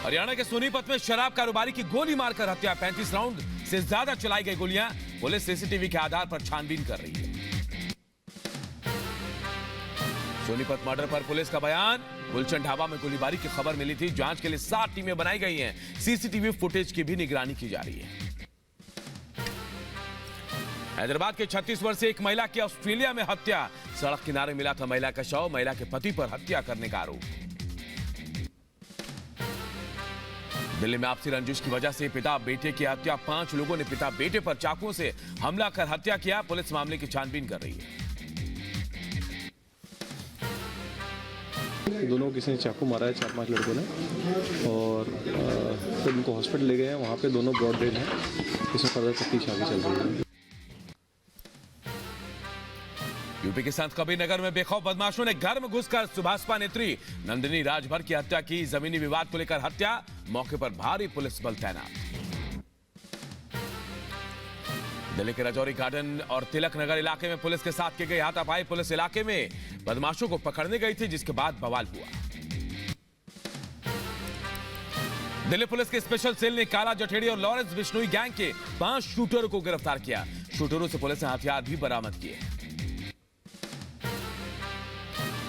हरियाणा के सोनीपत में शराब कारोबारी की गोली मारकर हत्या। 35 राउंड से ज्यादा चलाई गई गोलियां। पुलिस सीसीटीवी के आधार पर छानबीन कर रही है। सोनीपत मर्डर पर पुलिस का बयान। गुलशन ढाबा में गोलीबारी की खबर मिली थी। जांच के लिए 7 टीमें बनाई गई हैं। सीसीटीवी फुटेज की भी निगरानी की जा रही है। हैदराबाद के 36 वर्षीय एक महिला की ऑस्ट्रेलिया में हत्या। सड़क किनारे मिला था महिला का शव। महिला के पति पर हत्या करने का आरोप। दिल्ली में आपसी रंजिश की वजह से पिता बेटे की हत्या। 5 लोगों ने पिता बेटे पर चाकुओं से हमला कर हत्या किया। पुलिस मामले की छानबीन कर रही है। दोनों किसी ने चाकू मारा है 4-5 लड़कों ने और फिर उनको हॉस्पिटल ले गए हैं। वहाँ पे दोनों ब्रॉड डेड हैं। इसमें फर्दर तफ्तीश आगे चल रही है। यूपी के संत कबीरनगर में बेखौफ बदमाशों ने घर में घुसकर सुभाषपा नेत्री नंदिनी राजभर की हत्या की। जमीनी विवाद को लेकर हत्या। मौके पर भारी पुलिस बल तैनात। दिल्ली के राजौरी गार्डन और तिलक नगर इलाके में पुलिस के साथ की गई हाथापाई। पुलिस इलाके में बदमाशों को पकड़ने गई थी, जिसके बाद बवाल हुआ। दिल्ली पुलिस के स्पेशल सेल ने काला जठेड़ी और लॉरेंस बिश्नोई गैंग के 5 शूटरों को गिरफ्तार किया। शूटरों से पुलिस ने हथियार भी बरामद किए।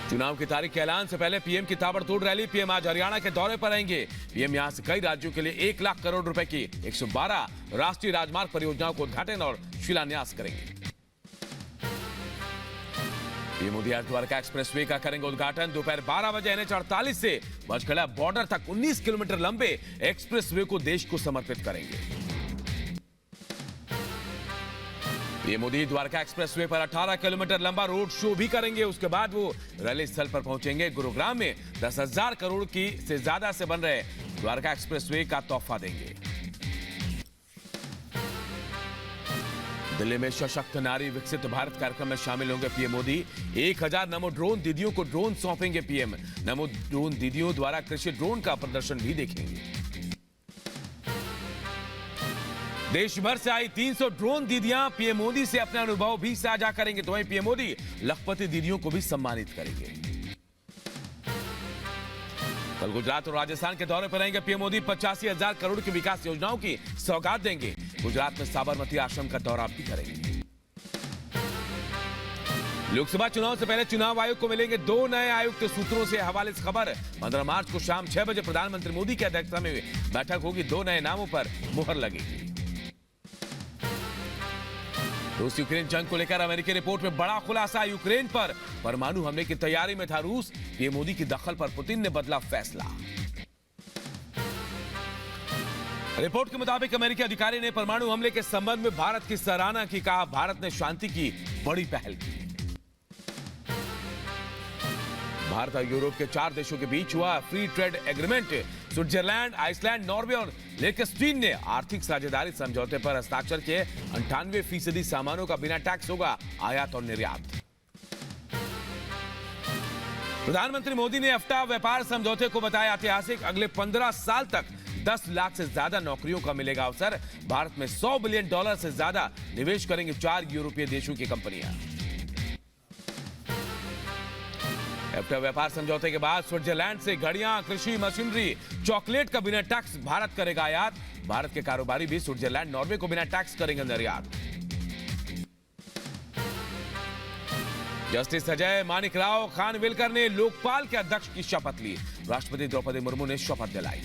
चुनाव की तारीख के ऐलान से पहले पीएम की ताबड़तोड़ रैली। पीएम आज हरियाणा के दौरे पर आएंगे। पीएम यहां से कई राज्यों के लिए 1 लाख करोड़ रुपए की 112 राष्ट्रीय राजमार्ग परियोजनाओं को उद्घाटन और शिलान्यास करेंगे। पीएम मोदी आज द्वारका एक्सप्रेसवे का करेंगे उद्घाटन। दोपहर 12 बजे NH48 से बजखड़ा बॉर्डर तक 19 किलोमीटर लंबे एक्सप्रेसवे को देश को समर्पित करेंगे। पीएम मोदी द्वारका एक्सप्रेसवे पर 18 किलोमीटर लंबा रोड शो भी करेंगे। उसके बाद वो रैली स्थल पर पहुंचेंगे। गुरुग्राम में 10,000 करोड़ की से ज्यादा से बन रहे द्वारका एक्सप्रेसवे का तोहफा देंगे। दिल्ली में सशक्त नारी विकसित भारत कार्यक्रम में शामिल होंगे पीएम मोदी। 1000 नमो ड्रोन दीदियों को ड्रोन सौंपेंगे पीएम। नमो ड्रोन दीदियों द्वारा कृषि ड्रोन का प्रदर्शन भी देखेंगे। देश भर से आई 300 ड्रोन दीदियां पीएम मोदी से अपने अनुभव भी साझा करेंगे। तो वहीं पीएम मोदी लखपति दीदियों को भी सम्मानित करेंगे। कल गुजरात और राजस्थान के दौरे पर रहेंगे पीएम मोदी। 85,000 करोड़ की विकास योजनाओं की सौगात देंगे। गुजरात में साबरमती आश्रम का दौरा भी करेंगे। लोकसभा चुनाव से पहले चुनाव आयोग को मिलेंगे 2 नए आयुक्त। सूत्रों से हवाले से खबर। 15 मार्च को शाम 6 बजे प्रधानमंत्री मोदी की अध्यक्षता में बैठक होगी। 2 नए नामों पर मुहर लगेगी। रूस यूक्रेन जंग को लेकर अमेरिकी रिपोर्ट में बड़ा खुलासा। यूक्रेन पर परमाणु हमले की तैयारी में था रूस। पीएम मोदी की दखल पर पुतिन ने बदला फैसला। रिपोर्ट के मुताबिक अमेरिकी अधिकारी ने परमाणु हमले के संबंध में भारत की सराहना की। कहा भारत ने शांति की बड़ी पहल की। भारत और यूरोप के 4 देशों के बीच हुआ free trade agreement. Switzerland, Iceland, Norway और लिechtenstein ने आर्थिक साझेदारी समझौते पर हस्ताक्षर किए। 98% सामानों का बिना टैक्स होगा आयात और निर्यात। प्रधानमंत्री मोदी ने एफ्टा व्यापार समझौते को बताया ऐतिहासिक। अगले 15 साल तक 10 लाख से ज्यादा नौकरियों का मिलेगा अवसर। भारत में $100 बिलियन से ज्यादा निवेश करेंगे 4 यूरोपीय देशों की कंपनियां। एफ्टा व्यापार समझौते के बाद स्विट्जरलैंड से घड़ियां, कृषि मशीनरी, चॉकलेट का बिना टैक्स भारत करेगा आयात। भारत के कारोबारी भी स्विट्जरलैंड, नॉर्वे को बिना टैक्स करेंगे निर्यात। जस्टिस अजय मानिकराव खानविलकर ने लोकपाल के अध्यक्ष की शपथ ली। राष्ट्रपति द्रौपदी मुर्मू ने शपथ दिलाई।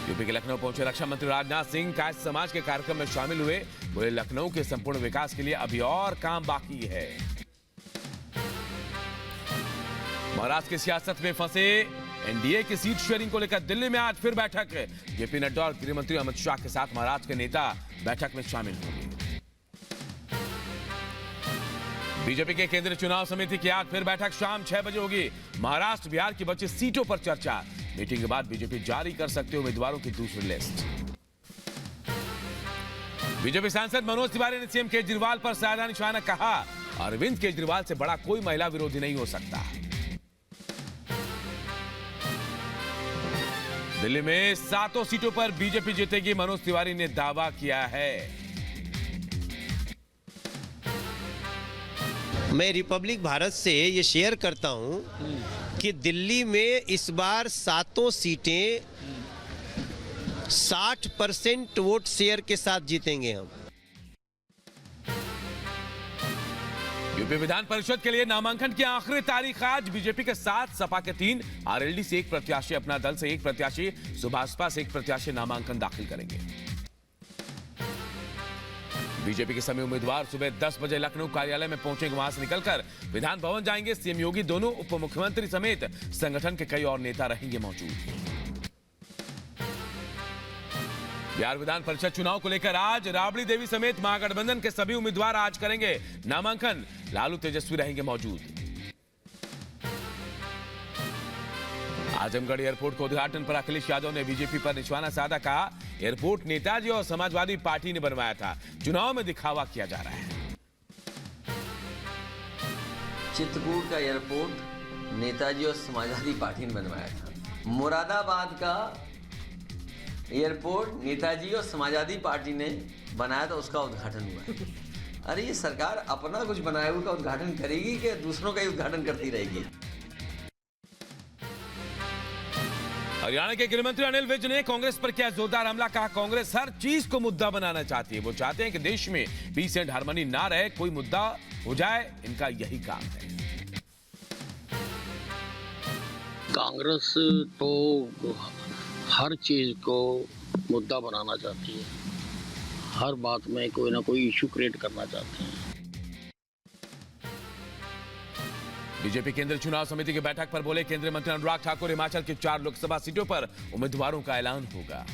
यूपी के लखनऊ पहुंचे रक्षा मंत्री राजनाथ सिंह कायस्थ समाज के कार्यक्रम में शामिल हुए। बोले लखनऊ के संपूर्ण विकास के लिए अभी और काम बाकी है। महाराष्ट्र की सियासत में फंसे एनडीए की सीट शेयरिंग को लेकर दिल्ली में आज फिर बैठक। जेपी नड्डा और गृह मंत्री अमित शाह के साथ महाराष्ट्र के नेता बैठक में शामिल होंगे। बीजेपी के केंद्रीय चुनाव समिति की आज फिर बैठक शाम 6 बजे होगी। महाराष्ट्र, बिहार की बची सीटों पर चर्चा। मीटिंग के बाद बीजेपी जारी कर सकते उम्मीदवारों की दूसरी लिस्ट। बीजेपी सांसद मनोज तिवारी ने सीएम केजरीवाल पर साधा निशाना। कहा अरविंद केजरीवाल से बड़ा कोई महिला विरोधी नहीं हो सकता। दिल्ली में 7 सीटों पर बीजेपी जीतेगी। मनोज तिवारी ने दावा किया है। मैं रिपब्लिक भारत से ये शेयर करता हूं कि दिल्ली में इस बार 7 सीटें 60% वोट शेयर के साथ जीतेंगे हम। यूपी विधान परिषद के लिए नामांकन की आखिरी तारीख आज। बीजेपी के 7, सपा के 3, आरएलडी से 1 प्रत्याशी, अपना दल से 1 प्रत्याशी, सुभाषपा से 1 प्रत्याशी नामांकन दाखिल करेंगे। बीजेपी के सभी उम्मीदवार सुबह 10 बजे लखनऊ कार्यालय में पहुंचेंगे। वहां से निकलकर विधान भवन जाएंगे। सीएम योगी, दोनों उप मुख्यमंत्री समेत संगठन के कई और नेता रहेंगे मौजूद। बिहार विधान परिषद चुनाव को लेकर आज राबड़ी देवी समेत महागठबंधन के सभी उम्मीदवार आज करेंगे नामांकन। लालू तेजस्वी रहेंगे मौजूद। आजमगढ़ एयरपोर्ट के उद्घाटन पर अखिलेश यादव ने बीजेपी पर निशाना साधा। कहा, एयरपोर्ट नेताजी और समाजवादी पार्टी ने बनवाया था, चुनाव में दिखावा किया जा रहा है। चित्रकूट का एयरपोर्ट नेताजी और समाजवादी पार्टी ने बनवाया था। मुरादाबाद का एयरपोर्ट नेताजी और समाजवादी पार्टी ने बनाया था, उसका उद्घाटन हुआ। अरे ये सरकार अपना कुछ बनाए हुए का उद्घाटन करेगी कि दूसरों का ही उद्घाटन करती रहेगी? हरियाणा के गृहमंत्री अनिल विज ने कांग्रेस पर किया जोरदार हमला। कहा, कांग्रेस हर चीज को मुद्दा बनाना चाहती है। वो चाहते हैं कि देश में पीस एंड हार्मनी ना रहे, कोई मुद्दा हो जाए, इनका यही काम है। कांग्रेस तो हर चीज को मुद्दा बनाना चाहती है, हर बात में कोई ना कोई इशू क्रिएट करना चाहते हैं। बीजेपी केंद्रीय चुनाव समिति की बैठक पर बोले केंद्रीय मंत्री अनुराग ठाकुर, हिमाचल की 4 लोकसभा सीटों पर उम्मीदवारों का ऐलान होगा।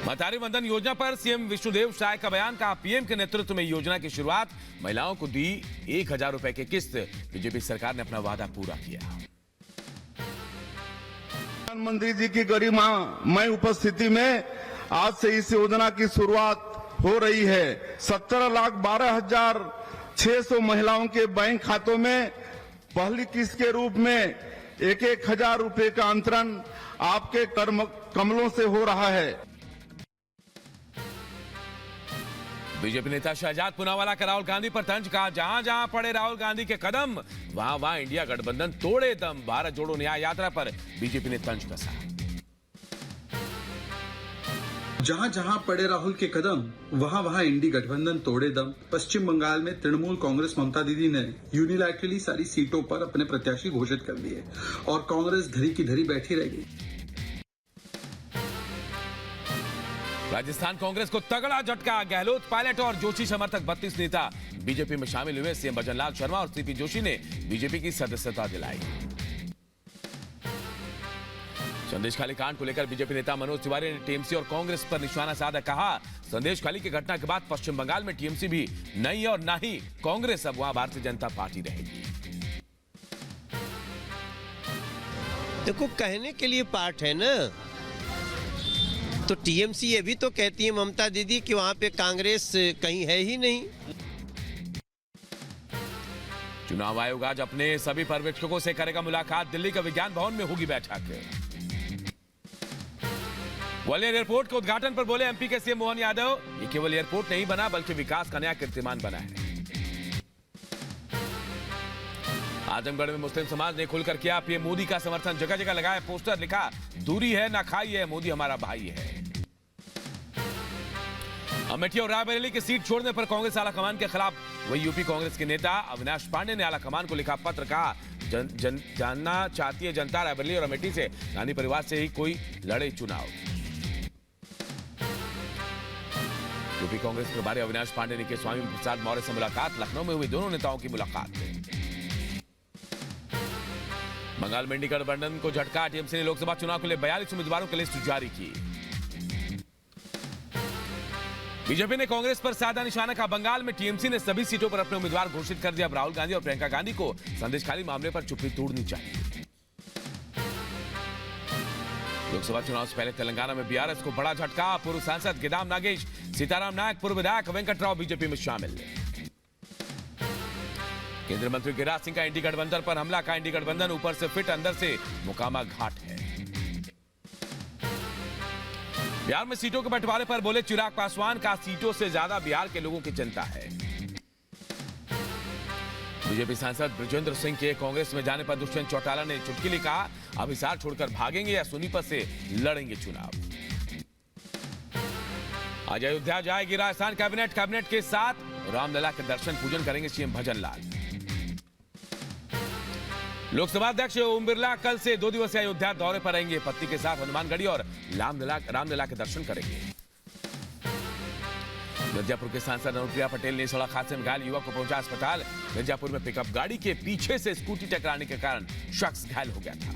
मतारी वंदन योजना पर सीएम विष्णुदेव साय का बयान। कहा, पीएम के नेतृत्व में योजना की शुरुआत, महिलाओं को दी 1000 रुपए की किस्त। बीजेपी सरकार ने अपना वादा पूरा किया। प्रधानमंत्री जी की गरिमामय उपस्थिति में आज से इस योजना की शुरुआत हो रही है। 17,12,600 महिलाओं के बैंक खातों में पहली किस्त के रूप में 1,000 रुपए का अंतरण आपके कमलों से हो रहा है। बीजेपी नेता शहजाद पूनावाला का राहुल गांधी पर तंज। कहा, जहां जहां पड़े राहुल गांधी के कदम, वहां वहां इंडिया गठबंधन तोड़े दम। भारत जोड़ो न्याय यात्रा पर बीजेपी ने तंज कसा। जहां जहां पड़े राहुल के कदम, वहां वहां इंडी गठबंधन तोड़े दम। पश्चिम बंगाल में तृणमूल कांग्रेस ममता दीदी ने यूनिलैटरली सारी सीटों पर अपने प्रत्याशी घोषित कर दिए और कांग्रेस धरी की धरी बैठी रह गई। राजस्थान कांग्रेस को तगड़ा झटका। गहलोत, पायलट और जोशी समर्थक 32 नेता बीजेपी में शामिल हुए। सीएम भजनलाल शर्मा और सीपी जोशी ने बीजेपी की सदस्यता दिलाई। संदेशखाली कांड को लेकर बीजेपी नेता मनोज तिवारी ने टीएमसी और कांग्रेस पर निशाना साधा। कहा, संदेशखाली की घटना के बाद पश्चिम बंगाल में टीएमसी भी नहीं और ना ही कांग्रेस, अब वहां भारतीय जनता पार्टी रहेगी। देखो, कहने के लिए पार्ट है ना, तो टीएमसी ये भी तो कहती है ममता दीदी कि वहां पे कांग्रेस कहीं है ही नहीं। चुनाव आयोग आज अपने सभी पर्यवेक्षकों से करेगा मुलाकात। दिल्ली का विज्ञान भवन में होगी बैठक। ग्वालियर एयरपोर्ट के उद्घाटन पर बोले एमपी के सीएम मोहन यादव, ये केवल एयरपोर्ट नहीं बना बल्कि विकास का नया कीर्तिमान बना है। आजमगढ़ में मुस्लिम समाज ने खुलकर किया पीएम मोदी का समर्थन। जगह जगह लगाया पोस्टर, लिखा, दूरी है ना खाई है, मोदी हमारा भाई है। अमेठी और रायबरेली की सीट छोड़ने पर कांग्रेस आलाकमान के खिलाफ वही यूपी कांग्रेस के नेता अविनाश पांडे ने आलाकमान को लिखा पत्र। कहा, जानना चाहती है जनता रायबरेली और अमेठी से, गांधी परिवार से ही कोई लड़े चुनाव। यूपी कांग्रेस प्रभारी अविनाश पांडे ने की स्वामी प्रसाद मौर्य से मुलाकात। लखनऊ में हुई दोनों नेताओं की मुलाकात। बंगाल में इंडी गठबंधन को झटका। टीएमसी ने लोकसभा चुनाव के लिए 42 उम्मीदवारों की लिस्ट जारी की। बीजेपी ने कांग्रेस पर साधा निशाना। का बंगाल में टीएमसी ने सभी सीटों पर अपने उम्मीदवार घोषित कर दिया। अब राहुल गांधी और प्रियंका गांधी को संदेशखाली मामले पर चुप्पी तोड़नी चाहिए। लोकसभा चुनाव से पहले तेलंगाना में बीआरएस को बड़ा झटका। पूर्व सांसद गिदाम नागेश, सीताराम नायक, पूर्व विधायक वेंकटराव बीजेपी में शामिल। केंद्रीय मंत्री गिरिराज सिंह का इंडी गठबंधन पर हमला। का इंडी गठबंधन ऊपर से फिट, अंदर से मुकामा घाट है। बिहार में सीटों के बंटवारे पर बोले चिराग पासवान। का सीटों से ज्यादा बिहार के लोगों की चिंता है। बीजेपी सांसद ब्रजेंद्र सिंह के कांग्रेस में जाने पर दुष्यंत चौटाला ने चुटकी ली, कहा अब हिसार छोड़कर भागेंगे या सोनीपत से लड़ेंगे चुनाव। आज अयोध्या जाएगी राजस्थान कैबिनेट। कैबिनेट के साथ रामलला के दर्शन पूजन करेंगे सीएम भजनलाल। लोकसभा अध्यक्ष ओम बिरला कल से 2 दिवसीय अयोध्या दौरे पर रहेंगे। पत्नी के साथ हनुमानगढ़ी और रामलला के दर्शन करेंगे। मिर्जापुर के सांसद अनुप्रिया पटेल ने सड़क हादसे में घायल युवक को पहुंचा अस्पताल। मिर्जापुर में पिकअप गाड़ी के पीछे से स्कूटी टकराने के कारण शख्स घायल हो गया था।